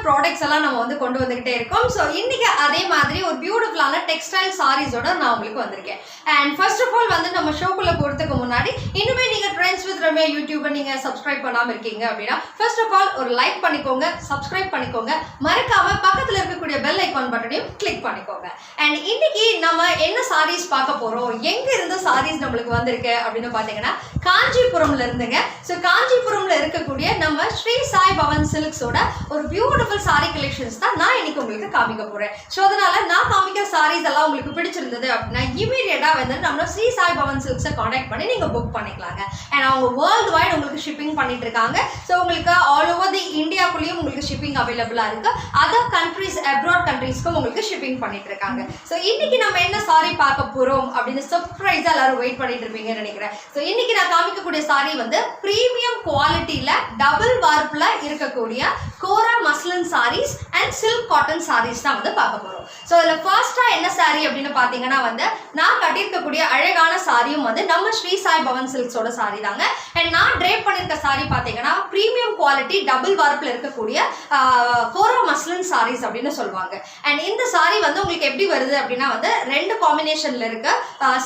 Products எல்லாம் நம்ம வந்து கொண்டு வந்துகிட்டே இருக்கோம். ஸோ இன்னைக்கு அதே மாதிரி ஒரு பியூட்டிஃபுல்லான டெக்ஸ்டைல் சாரீஸோட நான் உங்களுக்கு வந்திருக்கேன். அண்ட் ஃபர்ஸ்ட் ஆஃப் ஆல் வந்து நம்ம ஷோக்குள்ள போறதுக்கு முன்னாடி இன்னுமே நீங்க ட்ரெண்ட்ஸ் வித் ரம்யா யூடியூபை நீங்க சப்ஸ்கிரைப் பண்ணாம இருக்கீங்க அப்படின்னா ஃபர்ஸ்ட் ஆஃப் ஆல் ஒரு லைக் பண்ணிக்கோங்க, சப்ஸ்கிரைப் பண்ணிக்கோங்க, மறக்காம பக்கத்துல இருக்கக்கூடிய பெல் ஐகான் பட்டனையும் கிளிக் பண்ணிக்கோங்க. அண்ட் இன்னைக்கு நம்ம என்ன சாரீஸ் பார்க்க போறோம், எங்க இருந்து சாரீஸ் நம்மளுக்கு வந்திருக்கு அப்படின்னு பாத்தீங்கன்னா காஞ்சிபுரம்ல இருந்துங்க. ஸோ காஞ்சிபுரம்ல இருக்கக்கூடிய நம்ம ஸ்ரீ சாய் பவன் சில்க்ஸோட ஒரு பியூட்டிஃபுல் சாரி கலெக்ஷன்ஸ் தான் நான் இன்னைக்கு உங்களுக்கு காமிக்க போறேன். ஸோ அதனால நான் காமிக்கிற சாரீஸ் எல்லாம் உங்களுக்கு பிடிச்சிருந்தது அப்படின்னா இமீடியட்டா வந்து நம்ம ஸ்ரீ சாய் பவன் சில்க்ஸை கான்டாக்ட் பண்ணி நீங்க புக் பண்ணிக்கலாங்க. அண்ட் அவங்க வேர்ல்டு வைட் உங்களுக்கு ஷிப்பிங் பண்ணிட்டு இருக்காங்க. ஸோ உங்களுக்கு ஆல் ஓவர் தி இந்தியாக்குள்ளேயும் உங்களுக்கு ஷிப்பிங் அவைலபிளா இருக்கு. அதர் கண்ட்ரீஸ் அப்ராட் கண்ட்ரீஸ்க்கும் உங்களுக்கு ஷிப்பிங் பண்ணிட்டு இருக்காங்க. ஸோ இன்னைக்கு நம்ம என்ன சாரி பார்க்க போறோம் அப்படின்னு சர்ப்ரைஸா எல்லாரும் வெயிட் பண்ணிட்டு இருப்பீங்கன்னு நினைக்கிறேன். ஸோ இன்னைக்கு நான் காமிக்கக்கூடிய சாரி வந்து பிரீமியம் குவாலிட்டியில டபுள் வார்ப்ல இருக்கக்கூடிய kora muslin saris and silk cotton saris தான் வந்து பார்க்க போறோம். ஸோ இதில் ஃபர்ஸ்டா என்ன சாரி அப்படின்னு பார்த்தீங்கன்னா வந்து நான் கட்டியிருக்கக்கூடிய அழகான சாரியும் வந்து நம்ம ஸ்ரீ சாய் பவன் சில்க்ஸோட சாரி தாங்க. அண்ட் நான் ட்ரேப் பண்ணியிருக்க சாரி பார்த்தீங்கன்னா பிரீமியம் குவாலிட்டி டபுள் வார்ப்ல இருக்கக்கூடிய கோரா மஸ்லின் சாரீஸ் அப்படின்னு சொல்லுவாங்க. அண்ட் இந்த சாரி வந்து உங்களுக்கு எப்படி வருது அப்படின்னா வந்து ரெண்டு காம்பினேஷன்ல இருக்கு.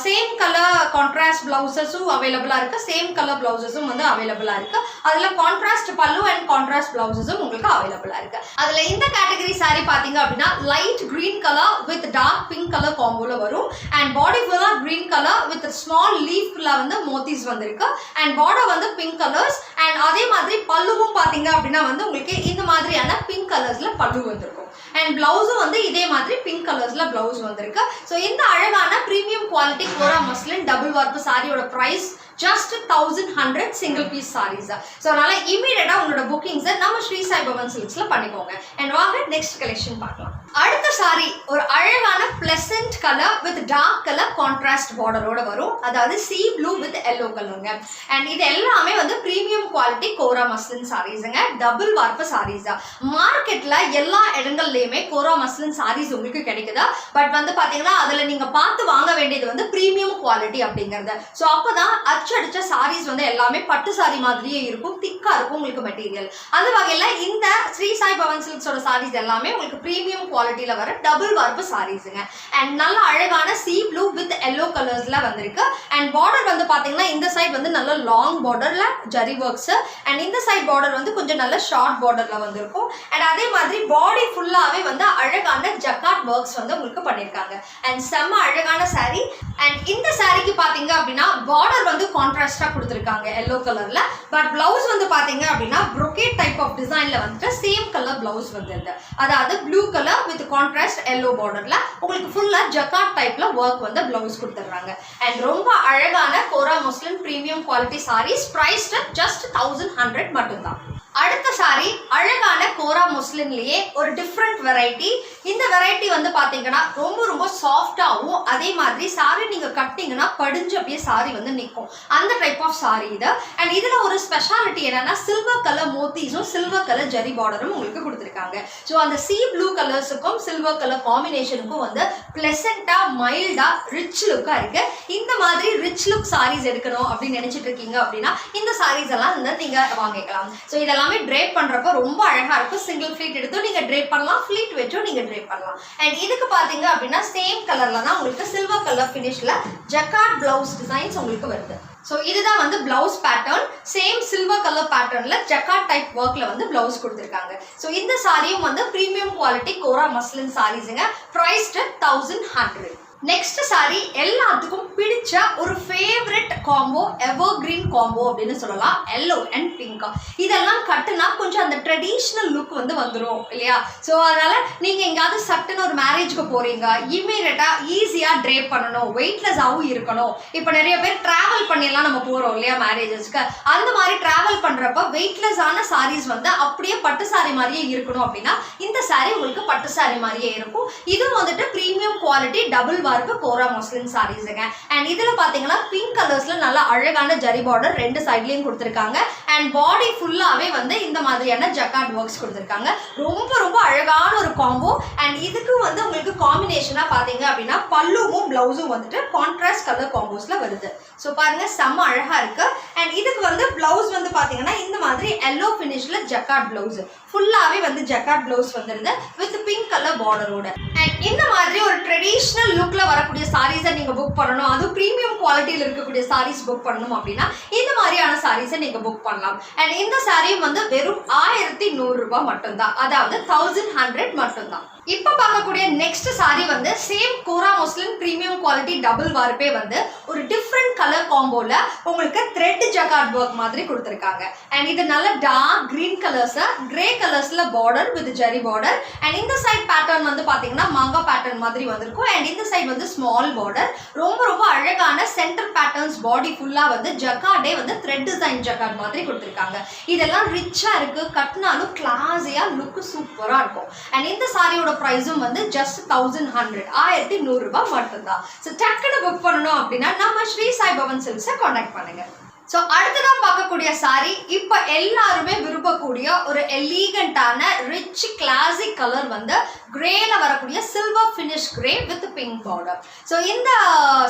சேம் கலர் கான்ட்ராஸ்ட் பிளவுசஸும் அவைலபிளா இருக்கு, சேம் கலர் பிளவுசஸும் வந்து அவைலபிளா இருக்கு. அதுல கான்ட்ராஸ்ட் பல்லு அண்ட் கான்ட்ராஸ்ட் பிளவுசஸும் உங்களுக்கு அவைலபிளா இருக்கு. அதுல இந்த கேட்டகரி சாரி பாத்தீங்க அப்படின்னா light green colour with dark pink colour காம்போல வரும். அண்ட் பாடி ஃபுல்லா கிரீன் கலர் வித் ஸ்மால் லீஃப்ல வந்து மோத்திஸ் வந்திருக்கு. அண்ட் பார்டர் வந்து பிங்க் கலர்ஸ். அண்ட் அதே மாதிரி பல்லுவும் பாத்தீங்க அப்படின்னா வந்து உங்களுக்கு இந்த மாதிரியான பிங்க் கலர்ஸ்ல பல்லு வந்திருக்கும். அண்ட் பிளவுஸும் வந்து இதே மாதிரி பிங்க் கலர்ஸ்ல பிளவுஸ் வந்திருக்கு. ஸோ இந்த அழகான premium quality kora muslin double warp சாரியோட price just 1100 single piece sarees. So அதனால இமீடியட்டா உங்களோட புக்கிங்ஸை நம்ம ஸ்ரீ சாய் பவன் சில்க்ஸ்ல பண்ணிக்கோங்க. அண்ட் வாங்க நெக்ஸ்ட் கலெக்ஷன் பார்க்கலாம். அடுத்த சாரி ஒரு அழகான pleasant colour with dark colour contrast பார்டரோட வரும். அதாவது சி ப்ளூ வித் எல்லோ கலருங்க. அண்ட் இது எல்லாமே வந்து பிரீமியம் குவாலிட்டி கோரா மஸ்லின் சாரீஸுங்க, டபுள் வார்ப்பு சாரீஸ். மார்க்கெட்ல எல்லா இடங்கள்லயுமே கோரா மஸ்லின் சாரீஸ் உங்களுக்கு கிடைக்குது. பட் வந்து பாத்தீங்கன்னா அதுல நீங்க பார்த்து வாங்க வேண்டியது வந்து பிரீமியம் குவாலிட்டி அப்படிங்கிறது. ஸோ அப்பதான் அச்சடிச்ச சாரீஸ் வந்து எல்லாமே பட்டு சாரி மாதிரியே இருக்கும், திக்கா இருக்கும் உங்களுக்கு மெட்டீரியல். அந்த வகையில இந்த ஸ்ரீ சாய் பவன் சில்க்ஸோட சாரீஸ் எல்லாமே உங்களுக்கு பிரீமியம் குவாலிட்டியில வர டபுள் வார்ப்பு சாரீஸுங்க. அண்ட் நல்ல அழகான சி ப்ளூ வித் எல்லோ கலர்ஸ்ல வந்திருக்கு. அண்ட் பார்டர் வந்து பாத்தீங்கன்னா இந்த சைட் வந்து நல்ல லாங் பார்டர்ல ஜரி ஒர்க்ஸ், அண்ட் இந்த சைட் பார்டர் வந்து கொஞ்சம் நல்ல ஷார்ட் பார்டர்ல வந்திருக்கும். அண்ட் அதே மாதிரி பாடி ஃபுல்லாவே வந்து அழகான ஜக்கார்ட் ஒர்க்ஸ் வந்து உங்களுக்கு பண்ணிருக்காங்க. அண்ட் செம்ம அழகான சாரி. அண்ட் இந்த சாரிக்கு பாத்தீங்க அப்படின்னா பார்டர் வந்து கான்ட்ராஸ்டா கொடுத்திருக்காங்க எல்லோ கலர்ல. பட் பிளவுஸ் வந்து பாத்தீங்க அப்படின்னா brocade டைப் ஆஃப் டிசைன்ல வந்துட்டு சேம் கலர் பிளவுஸ் வந்துருது. அதாவது blue colour with contrast yellow பார்டர்ல உங்களுக்கு ஃபுல்லா ஜக்கார்ட் டைப்ல ஒர்க் வந்து பிளவுஸ் கொடுத்துறாங்க. அண்ட் ரொம்ப அழகான kora muslin premium quality saris, priced just 1100 மட்டும்தான். அடுத்த சாரி அழகான கோரா மஸ்லின்லயே ஒரு டிஃப்ரெண்ட் வெரைட்டி. இந்த வெரைட்டி வந்து பாத்தீங்கன்னா ரொம்ப ரொம்ப சாஃப்டாகவும் அதே மாதிரி சாரி நீங்க கட்டிங்கன்னா படிஞ்சு அப்படியே சாரி வந்து நிற்கும், அந்த டைப் ஆஃப் சாரி இது. அண்ட் இதுல ஒரு ஸ்பெஷாலிட்டி என்னன்னா சில்வர் கலர் மோத்திஸும் சில்வர் கலர் ஜரி பார்டரும் உங்களுக்கு கொடுத்துருக்காங்க. ஸோ அந்த சி ப்ளூ கலர்ஸுக்கும் சில்வர் கலர் காம்பினேஷனுக்கும் வந்து பிளசண்டா மைல்டா ரிச் லுக்கா இருக்கு. இந்த மாதிரி ரிச் லுக் சாரீஸ் எடுக்கணும் அப்படின்னு நினைச்சிட்டு இருக்கீங்க அப்படின்னா இந்த சாரீஸ் எல்லாம் வந்து நீங்க வாங்கிக்கலாம். ஸோ இதெல்லாம் ட்ரேப் பண்றப்ப ரொம்ப அழகா இருக்கும். சிங்கிள் ஃபிளீட் எடுத்து நீங்க ட்ரேப் பண்ணலாம், ஃபிளீட் வச்சும் நீங்க ட்ரேப் பண்ணலாம். அண்ட் இதுக்கு பாத்தீங்க அப்படின்னா சேம் கலர்ல தான் உங்களுக்கு சில்வர் கலர் ஃபினிஷ்ல ஜக்கார்ட் பிளவுஸ் டிசைன்ஸ் உங்களுக்கு வருது. ஸோ இதுதான் வந்து blouse pattern, same silver colour பேட்டர்ன்ல ஜக்கார்ட் டைப் ஒர்க்ல வந்து பிளவுஸ் கொடுத்துருக்காங்க. ஸோ இந்த சாரியும் வந்து பிரீமியம் குவாலிட்டி கோரா மஸ்லின் சாரீஸுங்க, பிரைஸ்ட் 1100. நெக்ஸ்ட் சாரி எல்லாத்துக்கும் பிடிச்ச ஒரு favourite combo, evergreen combo அப்படின்னு சொல்லலாம். எல்லோ அண்ட் பிங்க் இதெல்லாம் கட்டுனா கொஞ்சம் அந்த ட்ரெடிஷ்னல் லுக் வந்து வந்துடும் இல்லையா? ஸோ அதனால நீங்க எங்காவது சட்டுன்னு ஒரு மேரேஜ்க்கு போறீங்க, இமீடியட்டா ஈஸியா ட்ரேப் பண்ணணும், வெயிட்லெஸ்ஸாகவும் இருக்கணும். இப்போ நிறைய பேர் டிராவல் பண்ணியெல்லாம் நம்ம போறோம் இல்லையா மேரேஜஸ்க்கு, அந்த மாதிரி டிராவல் பண்றப்ப வெயிட்லெஸ்ஸான சாரீஸ் வந்து அப்படியே பட்டு சாரி மாதிரியே இருக்கணும் அப்படின்னா இந்த சாரி உங்களுக்கு பட்டு சாரி மாதிரியே இருக்கும். இதுவும் வந்துட்டு பிரீமியம் குவாலிட்டி டபுள் வார்ப்பு கோரா மஸ்லின் சாரீஸுங்க. அண்ட் இதுல பாத்தீங்கன்னா பிங்க் கலர்ஸ்ல நல்ல அழகான ஜரி பார்டர் ரெண்டு சைட்லயும் கொடுத்துருக்காங்க. அண்ட் பாடி ஃபுல்லாவே வந்து இந்த மாதிரியான ஜக்கார்ட் ஒர்க்ஸ் கொடுத்துருக்காங்க. ரொம்ப ரொம்ப அழகான ஒரு காம்போ. அண்ட் இதுக்கு வந்து உங்களுக்கு காம்பினேஷனா பாத்தீங்க அப்படின்னா பல்லுவும் பிளவுஸும் வந்துட்டு கான்ட்ராஸ்ட் கலர் காம்போஸ்ல வருது. ஸோ பாருங்க செம்ம அழகா இருக்கு. அண்ட் இதுக்கு வந்து பிளவுஸ் வந்து பாத்தீங்கன்னா இந்த மாதிரி எல்லோ ஃபினிஷ்ல ஜக்கார்ட் பிளவுஸ் ஃபுல்லாவே வந்து ஜக்கார்ட் பிளவுஸ் வந்துருது வித் பிங்க் கலர் பார்டரோட. அண்ட் இந்த மாதிரி ஒரு ட்ரெடிஷ்னல் லுக்ல வரக்கூடிய சாரீஸை நீங்க புக் பண்ணணும், அதுவும் பிரீமியம் குவாலிட்டியில் இருக்கக்கூடிய சாரீஸ் புக் பண்ணணும் அப்படின்னா இந்த மாதிரியான சாரீஸை நீங்க புக் பண்ணலாம். அண்ட் இந்த சாரியும் வந்து வெறும் 1100 ரூபாய் மட்டும்தான், அதாவது 1100 மட்டும்தான். இப்ப பார்க்கக்கூடிய நெக்ஸ்ட் சாரி வந்து சேம் கோரா மஸ்லின் பிரீமியம் குவாலிட்டி டபுள் வார்ப்பே வந்து ஒரு டிஃப்ரெண்ட் கலர் காம்போல உங்களுக்கு த்ரெட் ஜக்கார்ட் ஒர்க் மாதிரி கொடுத்துருக்காங்க. அண்ட் இது நல்ல டார்க் கிரீன் கலர்ஸ் கிரே கலர்ஸ்ல border with zari border. And இந்த சைட் பேட்டர்ன் வந்து பாத்தீங்கன்னா மாங்கா பேட்டர்ன் மாதிரி வந்திருக்கும். அண்ட் இந்த சைட் வந்து ஸ்மால் பார்டர். ரொம்ப ரொம்ப அழகான சென்டர் பேட்டர்ன்ஸ் பாடி ஃபுல்லா வந்து ஜக்கார்டே வந்து த்ரெட் டிசைன் ஜக்கார்ட் மாதிரி கொடுத்துருக்காங்க. இதெல்லாம் ரிச்சா இருக்கு, கட்டினாலும் கிளாஸியா லுக் சூப்பரா இருக்கும். அண்ட் இந்த சாரியோட பிரைஸும் வந்து ஜஸ்ட் 1100 ரூபாய் மட்டும்தான். ஸோ டக்குன்னு புக் பண்ணணும் அப்படின்னா நம்ம ஸ்ரீ சாய் பவன் சில்க்ஸை கான்டாக்ட் பண்ணுங்க. ஸோ அடுத்ததான் பார்க்கக்கூடிய சாரி இப்போ எல்லாருமே விரும்பக்கூடிய ஒரு எலிகண்டான ரிச் கிளாசிக் கலர் வந்து கிரேல வரக்கூடிய silver finish grey with pink border. So இந்த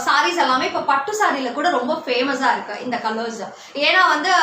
சாரீஸ் எல்லாமே இப்போ பட்டு சாரியில கூட ரொம்ப ஃபேமஸாக இருக்கு இந்த கலர்ஸ். ஏன்னா வந்து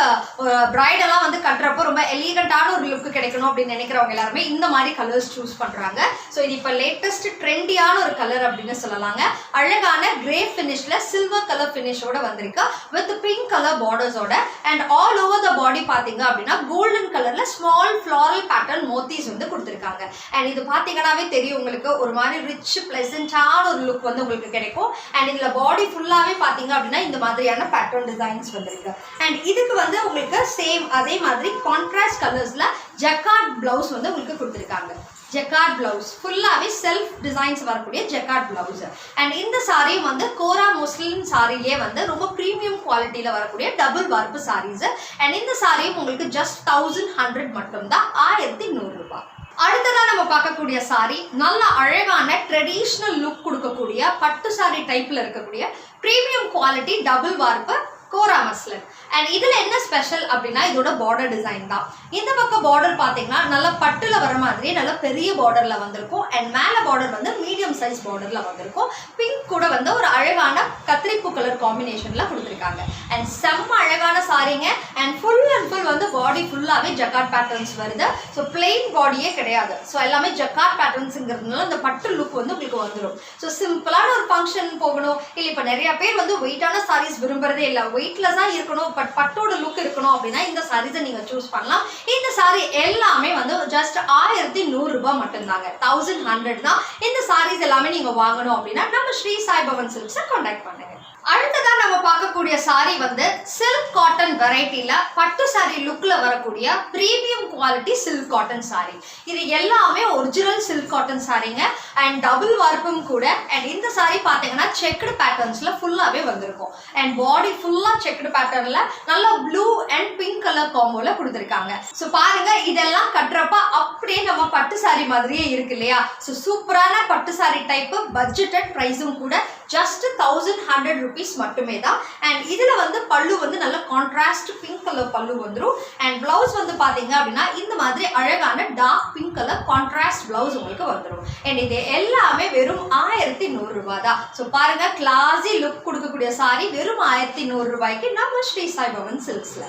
பிரைடெல்லாம் வந்து கட்டுறப்போ ரொம்ப எலிகண்டான ஒரு லுக் கிடைக்கணும் அப்படின்னு நினைக்கிறவங்க எல்லாருமே இந்த மாதிரி கலர்ஸ் சூஸ் பண்றாங்க. ஸோ இது இப்போ லேட்டஸ்ட் ட்ரெண்டியான ஒரு கலர் அப்படின்னு சொல்லலாங்க. அழகான கிரே ஃபினிஷ்ல சில்வர் கலர் ஃபினிஷோட வந்திருக்கு வித் பிங்க் கலர் பார்டர்ஸோட. And all over the body பாத்தீங்க அப்படின்னா கோல்டன் கலர்ல ஸ்மால் ஃப்ளாரல் பேட்டர்ன் மோத்திஸ் வந்து கொடுத்துருக்காங்க. அண்ட் இது பாத்தீங்கன்னாவே தெரியும் உங்களுக்கு ஒரு மாதிரி ரிச் பிளசன்டான ஒரு லுக் வந்து உங்களுக்கு கிடைக்கும். அண்ட் இதுல பாடி ஃபுல்லாவே பாத்தீங்க அப்படின்னா இந்த மாதிரியான பேட்டர்ன் டிசைன்ஸ் வந்திருக்கு. அண்ட் இதுக்கு வந்து உங்களுக்கு சேம் அதே மாதிரி கான்ட்ராஸ்ட் கலர்ஸ்ல ஜக்கார்ட் பிளவுஸ் வந்து உங்களுக்கு கொடுத்துருக்காங்க. ஜக்கார்ட் பிளவுஸ் ஃபுல்லாவே செல்ஃப் டிசைன்ஸ் வரக்கூடிய ஜக்கார்ட் பிளவுஸ். அண்ட் இந்த சாரியும் வந்து கோரா முஸ்லிம் சாரிலே வந்து ரொம்ப பிரீமியம் குவாலிட்டியில வரக்கூடிய டபுள் வார்ப்பு சாரீஸ். அண்ட் இந்த சாரியும் உங்களுக்கு ஜஸ்ட் 1100 மட்டும்தான், 1100 ரூபாய். அடுத்ததா நம்ம பார்க்கக்கூடிய சாரி நல்ல அழகான ட்ரெடிஷ்னல் லுக் கொடுக்கக்கூடிய பட்டு சாரி டைப்ல இருக்கக்கூடிய பிரீமியம் குவாலிட்டி டபுள் வார்ப்பு கோரா மஸ்லின். அண்ட் இதுல என்ன ஸ்பெஷல் அப்படின்னா இதோட பார்டர் டிசைன் தான். இந்த பக்கம் பார்டர் பாத்தீங்கன்னா நல்ல பட்டுல வர மாதிரி நல்ல பெரிய பார்டர்ல வந்திருக்கும். அண்ட் மேல பார்டர் வந்து மீடியம் சைஸ் பார்டர்ல வந்திருக்கும். பிங்க் கூட வந்து ஒரு அழகான கத்திரிப்பூ கலர் காம்பினேஷன்ல கொடுத்துருக்காங்க. அண்ட் செம்ம அழகான சாரிங்க. அண்ட் ஃபுல் வந்து பாடி ஃபுல்லாவே ஜக்கார்ட் பேட்டர்ன்ஸ் வருது. ஸோ பிளெயின் பாடியே கிடையாது. ஸோ எல்லாமே ஜக்கார்ட் பேட்டர்ன்ஸ்ங்கிறதுனால அந்த பட்டு லுக் வந்து உங்களுக்கு வந்துடும். ஸோ சிம்பிளான ஒரு ஃபங்க்ஷன் போகணும், இல்லை இப்போ நிறைய பேர் வந்து வெயிட்டான சாரீஸ் விரும்புறதே இல்லை, வெயிட்லெஸ்ஸா இருக்கணும் பட் பட்டோட லுக் இருக்கணும் அப்படின்னா இந்த சாரீஸை நீங்க சூஸ் பண்ணலாம். இந்த சாரி எல்லாமே வந்து ஜஸ்ட் 1100 ரூபாய் மட்டும்தாங்க, 1100 தான். இந்த சாரீஸ் எல்லாமே நீங்க வாங்கணும் அப்படின்னா நம்ம ஸ்ரீ சாய் பவன் சில்க்ஸை கான்டாக்ட் பண்ணுங்க. அடுத்ததா நம்ம பார்க்கக்கூடிய சாரி வந்து சில்க் காட்டன் வெரைட்டில பட்டு சாரி லுக்ல வரக்கூடிய premium quality silk cotton sorry. இது எல்லாமே ஒரிஜினல் சில்க் காட்டன் சாரிங்க. அண்ட் டபுள் வார்ப்பும் கூட. அண்ட் இந்த சாரி பாத்தீங்கன்னா செக்குடு பேட்டர்ன்ஸ்ல ஃபுல்லாவே வந்திருக்கும். அண்ட் பாடி ஃபுல்லா செக்குடு பேட்டர்ன்ல நல்ல ப்ளூ அண்ட் பிங்க் கலர் காம்போல கொடுத்துருக்காங்க. ஸோ பாருங்க இதெல்லாம் கட்டுறப்ப அப்படியே நம்ம பட்டு சாரி மாதிரியே இருக்கு இல்லையா? ஸோ சூப்பரான பட்டு சாரி டைப், பட்ஜெட்டட் பிரைஸும் கூட ஜஸ்ட் 1100 rupees மட்டுமே தான். அண்ட் இதுல வந்து பல்லு வந்து நல்ல கான்ட்ராஸ்ட் பிங்க் கலர் பல்லு வந்துடும். அண்ட் பிளவுஸ் வந்து பாத்தீங்க அப்படின்னா இந்த மாதிரி அழகான dark pink colour contrast blouse உங்களுக்கு வந்துடும். அண்ட் இது எல்லாமே வெறும் 1100 ரூபாய் தான். ஸோ பாருங்க கிளாஸி லுக் கொடுக்கக்கூடிய சாரி வெறும் 1100 ரூபாய்க்கு நம்ம ஸ்ரீ சாய் பவன் சில்க்ஸ்ல.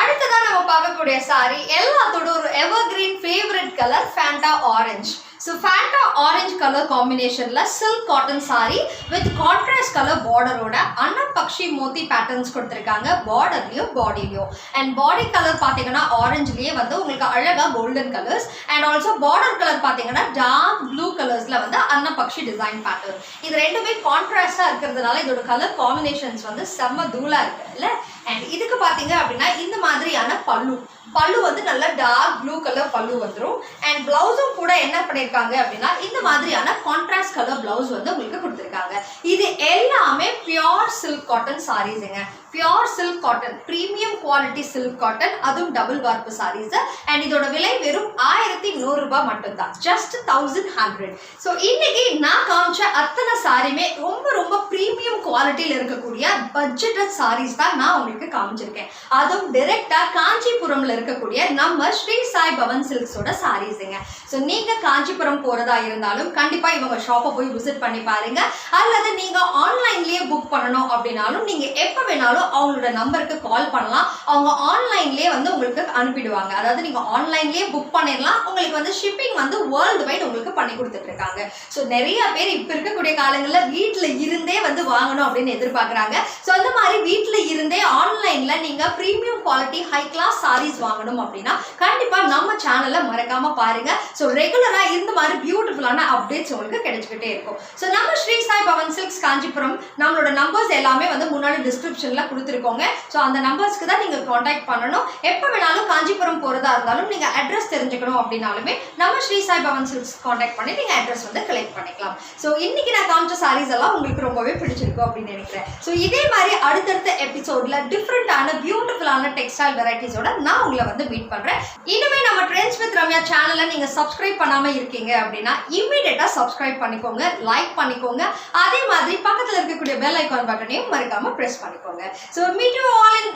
அடுத்ததான் நம்ம பார்க்கக்கூடிய சாரி எல்லாத்தோட ஒரு evergreen favourite colour Fanta orange. So Fanta orange colour காம்பினேஷன்ல silk cotton sari with contrast colour பார்டரோட அன்னப்பக்ஷி மோத்தி பேட்டர்ன்ஸ் கொடுத்துருக்காங்க பார்டர்லயும் பாடிலையும். அண்ட் பாடி கலர் பார்த்தீங்கன்னா ஆரஞ்சுலயே வந்து உங்களுக்கு அழகா golden colours. And also border colour பார்த்தீங்கன்னா டார்க் ப்ளூ கலர்ஸ்ல வந்து அன்னப்பக்ஷி டிசைன் பேட்டர்ன். இது ரெண்டுமே கான்ட்ராஸ்டா இருக்கிறதுனால இதோட கலர் காம்பினேஷன்ஸ் வந்து செம்ம தூளா இருக்கு இல்ல. அண்ட் இதுக்கு பாத்தீங்க அப்படின்னா இந்த மாதிரியான பல்லு வந்து நல்ல டார்க் ப்ளூ கலர் பல்லு வந்துடும். அண்ட் பிளவுஸும் கூட என்ன பண்ணிருக்காங்க அப்படின்னா இந்த மாதிரியான கான்ட்ராஸ்ட் கலர் பிளவுஸ் வந்து உங்களுக்கு கொடுத்துருக்காங்க. இது எல்லாமே பியோர் சில்க் காட்டன் சாரீஸுங்க. Pure silk cotton premium quality silk cotton, அதுவும் டபுள் வார்ப்பு சாரீஸ். அண்ட் இதோட விலை வெறும் 1100 ரூபாய் மட்டும்தான், ஜஸ்ட் 1100. ஸோ இன்னைக்கு நான் காமிச்ச அத்தனை சாரியுமே ரொம்ப குவாலிட்டியில் இருக்கக்கூடிய பட்ஜெட்டட் சாரீஸ் தான் நான் உங்களுக்கு காமிச்சிருக்கேன். அதுவும் டைரக்டா காஞ்சிபுரம்ல இருக்கக்கூடிய நம்ம ஸ்ரீ சாய் பவன் சில்க்ஸோட சாரீஸுங்க. ஸோ நீங்க காஞ்சிபுரம் போறதா இருந்தாலும் கண்டிப்பா இவங்க ஷாப்பை போய் விசிட் பண்ணி பாருங்க. அல்லது நீங்க ஆன்லைன்லயே புக் பண்ணணும் அப்படின்னாலும் நீங்க எப்ப வேணாலும் அவங்களோட நம்பருக்கு கால் பண்ணலாம். அவங்க ஆன்லைன்லயே வந்து உங்களுக்கு அனுப்பிடுவாங்க. அதாவது நீங்க ஆன்லைன்லயே புக் பண்ணிடலாம். உங்களுக்கு வந்து ஷிப்பிங் வந்து வேர்ல்டு வைட் உங்களுக்கு பண்ணி கொடுத்துட்டு இருக்காங்க. ஸோ நிறைய பேர் இப்ப இருக்கக்கூடிய காலங்களில் வீட்டுல இருந்தே வந்து வாங்கணும் அப்படின்னு எதிர்பார்க்கறாங்க. ஸோ அந்த மாதிரி வீட்டுல இருந்தே ஆன்லைன்ல நீங்க premium quality high class sarees வாங்கணும் அப்படின்னா கண்டிப்பா நம்ம சேனலை மறக்காம பாருங்க. ஸோ ரெகுலரா இந்த மாதிரி பியூட்டிஃபுல்லான அப்டேட்ஸ் உங்களுக்கு கிடைச்சிக்கிட்டே இருக்கும். ஸோ நம்ம ஸ்ரீ சாய் பவன் சில்க்ஸ் காஞ்சிபுரம் நம்மளோட நம்பர்ஸ் எல்லாமே வந்து முன்னாடி டிஸ்கிரிப்ஷன்ல கொடுத்துருக்கோங்க. ஸோ அந்த நம்பர்ஸ்க்கு தான் நீங்க காண்டாக்ட் பண்ணணும். எப்போ வேணாலும் காஞ்சிபுரம் போறதா இருந்தாலும் நீங்க அட்ரஸ் தெரிஞ்சுக்கணும் அப்படின்னாலுமே நம்ம ஸ்ரீ சாய் பவன் சில்க்ஸ் காண்டாக்ட் பண்ணி நீங்க அட்ரஸ் வந்து கலெக்ட் பண்ணிக்கலாம். ஸோ இன்னைக்கு நான் காமிச்ச சாரீஸ் எல்லாம் உங்களுக்கு ரொம்பவே பிடிச்சிருக்கும் அப்படின்னு நினைக்கிறேன். ஸோ இதே மாதிரி அடுத்தடுத்த எபிசோட்ல டிஃப்ரெண்டான பியூட்டிஃபுல்லான டெக்ஸ்டைல் வெரைட்டிஸோட நான் உங்களை வந்து மீட் பண்றேன். இனிமே நம்ம ட்ரெண்ட்ஸ் வித் ரம்யா சேனலை நீங்க சப்ஸ்கிரைப் பண்ணாம இருக்கீங்க அப்படின்னா இமீடியட்டா சப்ஸ்கிரைப் பண்ணிக்கோங்க, லைக் பண்ணிக்கோங்க. அதே மாதிரி பக்கத்துல இருக்கக்கூடிய பெல் ஐகான் பட்டனையும் மறக்காம பிரஸ் பண்ணிக்கோங்க. So meet you all in